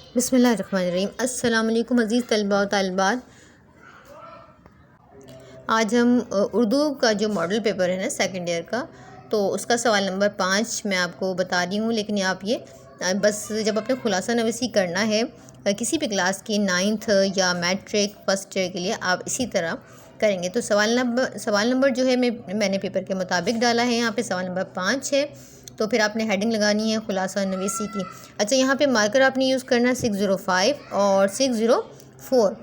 बिस्मिल्लाहिर्रहमानिर्रहीम। अस्सलाम वालेकुम अज़ीज़ तलबा व तालिबात। आज हम उर्दू का जो मॉडल पेपर है ना सेकंड ईयर का, तो उसका सवाल नंबर 5 मैं आपको बता रही हूँ। लेकिन आप ये बस जब अपने खुलासा नवीसी करना है किसी भी क्लास की 9th या मैट्रिक फर्स्ट ईयर के लिए, आप इसी तरह करेंगे। तो सवाल नंबर जो है मैंने पेपर के मुताबिक डाला है। यहाँ पे सवाल नंबर 5 है, तो फिर आपने हेडिंग लगानी है खुलासा नवीसी की। अच्छा, यहाँ पे मार्कर आपने यूज़ करना है 605 और 604।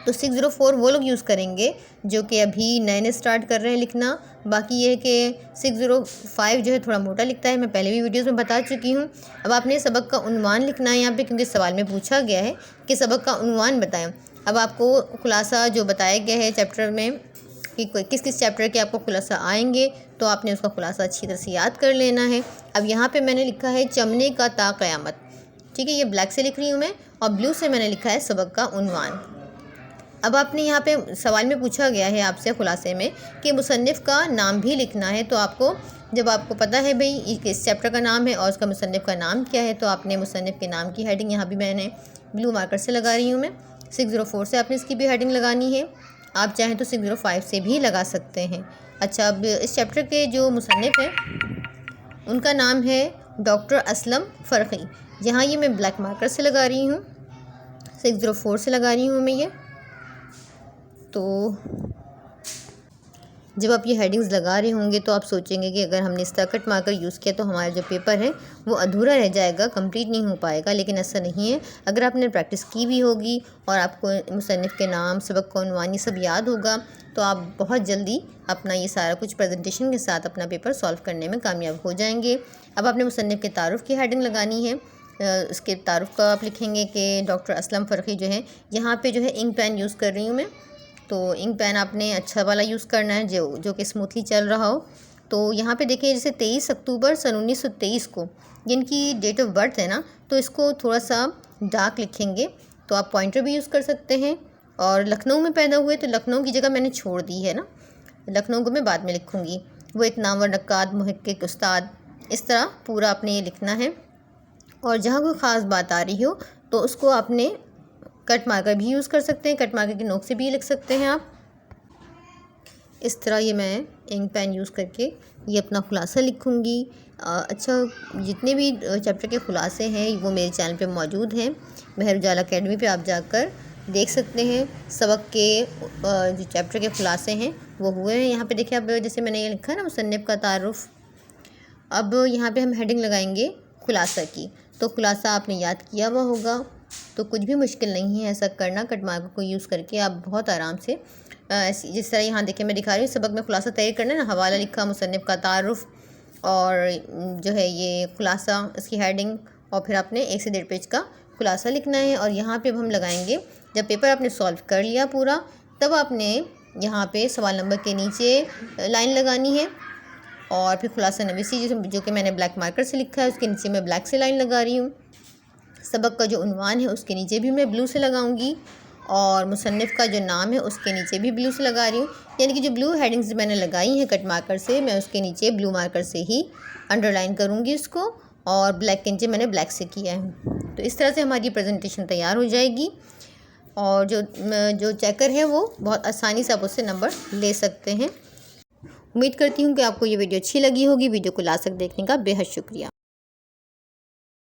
तो 604 वो लोग यूज़ करेंगे जो कि अभी नए स्टार्ट कर रहे हैं लिखना। बाकी ये है कि 605 जो है थोड़ा मोटा लिखता है, मैं पहले भी वीडियोस में बता चुकी हूँ। अब आपने सबक का उन्वान लिखना है यहाँ पे, क्योंकि सवाल में पूछा गया है कि सबक का उन्वान बताएं। अब आपको खुलासा जो बताया गया है चैप्टर में कि किस किस चैप्टर के आपको खुलासा आएंगे, तो आपने उसका खुलासा अच्छी तरह से याद कर लेना है। अब यहाँ पे मैंने लिखा है चमने का ता क़यामत, ठीक है, ये ब्लैक से लिख रही हूँ मैं, और ब्लू से मैंने लिखा है सबक का उन्वान। अब आपने यहाँ पे सवाल में पूछा गया है आपसे खुलासे में कि मुसन्निफ़ का नाम भी लिखना है। तो आपको जब आपको पता है भाई किस चैप्टर का नाम है और उसका मुसन्निफ़ का नाम क्या है, तो आपने मुसन्निफ़ के नाम की हेडिंग यहाँ भी मैंने ब्लू मार्कर से लगा रही हूँ मैं। 604 से आपने इसकी भी हेडिंग लगानी है, आप चाहें तो 605 से भी लगा सकते हैं। अच्छा, अब इस चैप्टर के जो मुसन्निफ़ हैं उनका नाम है डॉक्टर असलम फ़रक़ी। यहाँ ये मैं ब्लैक मार्कर से लगा रही हूँ, 604 से लगा रही हूँ मैं ये। तो जब आप ये हेडिंग्स लगा रहे होंगे तो आप सोचेंगे कि अगर हमने इसका कट मार्कर यूज़ किया तो हमारा जो पेपर है वो अधूरा रह जाएगा, कंप्लीट नहीं हो पाएगा। लेकिन ऐसा नहीं है। अगर आपने प्रैक्टिस की भी होगी और आपको मुसन्निफ़ के नाम, सबक का उन्वान, ये सब याद होगा, तो आप बहुत जल्दी अपना ये सारा कुछ प्रेजेंटेशन के साथ अपना पेपर सॉल्व करने में कामयाब हो जाएंगे। अब आपने मुसन्निफ़ के तारुफ़ की हेडिंग लगानी है। इसके तारुफ़ का आप लिखेंगे कि डॉक्टर असलम फ़रक़ी जो है, यहाँ पे जो है इंक पेन यूज़ कर रही हूँ मैं। तो इंक पेन आपने अच्छा वाला यूज़ करना है जो कि स्मूथली चल रहा हो। तो यहाँ पे देखिए, जैसे 23 अक्टूबर सन 1923 को जिनकी डेट ऑफ बर्थ है ना, तो इसको थोड़ा सा डार्क लिखेंगे। तो आप पॉइंटर भी यूज़ कर सकते हैं। और लखनऊ में पैदा हुए, तो लखनऊ की जगह मैंने छोड़ दी है ना, लखनऊ को मैं बाद में लिखूँगी। वो एक नामवर नक्काद मुहक्किक उस्ताद, इस तरह पूरा आपने ये लिखना है। और जहाँ कोई ख़ास बात आ रही हो तो उसको आपने कट मार्कर भी यूज़ कर सकते हैं, कट मार्कर की नोक से भी लिख सकते हैं आप। इस तरह ये मैं इंक पेन यूज़ करके ये अपना खुलासा लिखूँगी। अच्छा, जितने भी चैप्टर के खुलासे हैं वो मेरे चैनल पे मौजूद हैं। महर उजाला अकेडमी पे आप जाकर देख सकते हैं। सबक के जो चैप्टर के खुलासे हैं वो हुए हैं। यहाँ पे देखिए, अब जैसे मैंने ये लिखा है ना मुसन्निफ़ का तारुफ़। अब यहाँ पे हम हेडिंग लगाएंगे खुलासा की। तो खुलासा आपने याद किया हुआ होगा, तो कुछ भी मुश्किल नहीं है ऐसा करना। कट मार्कर को यूज़ करके आप बहुत आराम से जिस तरह यहाँ देखिए मैं दिखा रही हूँ, सबक में खुलासा तैयार करना है ना, हवाला लिखा, मुसन्निफ़ का तारुफ़ और जो है ये खुलासा, इसकी हेडिंग, और फिर आपने 1 से 1.5 पेज का खुलासा लिखना है। और यहाँ पे अब हम लगाएंगे, जब पेपर आपने सॉल्व कर लिया पूरा, तब आपने यहाँ पे सवाल नंबर के नीचे लाइन लगानी है। और फिर खुलासा नवीसी जो कि मैंने ब्लैक मार्कर से लिखा है, उसके नीचे मैं ब्लैक से लाइन लगा रही हूँ। सबक का जो उन्वान है उसके नीचे भी मैं ब्लू से लगाऊंगी, और मुसन्निफ़ का जो नाम है उसके नीचे भी ब्लू से लगा रही हूँ। यानी कि जो ब्लू हेडिंग्स मैंने लगाई हैं कट मार्कर से, मैं उसके नीचे ब्लू मार्कर से ही अंडरलाइन करूँगी उसको, और ब्लैक के नीचे मैंने ब्लैक से किया है। तो इस तरह से हमारी प्रेजेंटेशन तैयार हो जाएगी। और जो चेकर है वो बहुत आसानी से आप उससे नंबर ले सकते हैं। उम्मीद करती हूँ कि आपको ये वीडियो अच्छी लगी होगी। वीडियो को लास्ट तक देखने का बेहद शुक्रिया।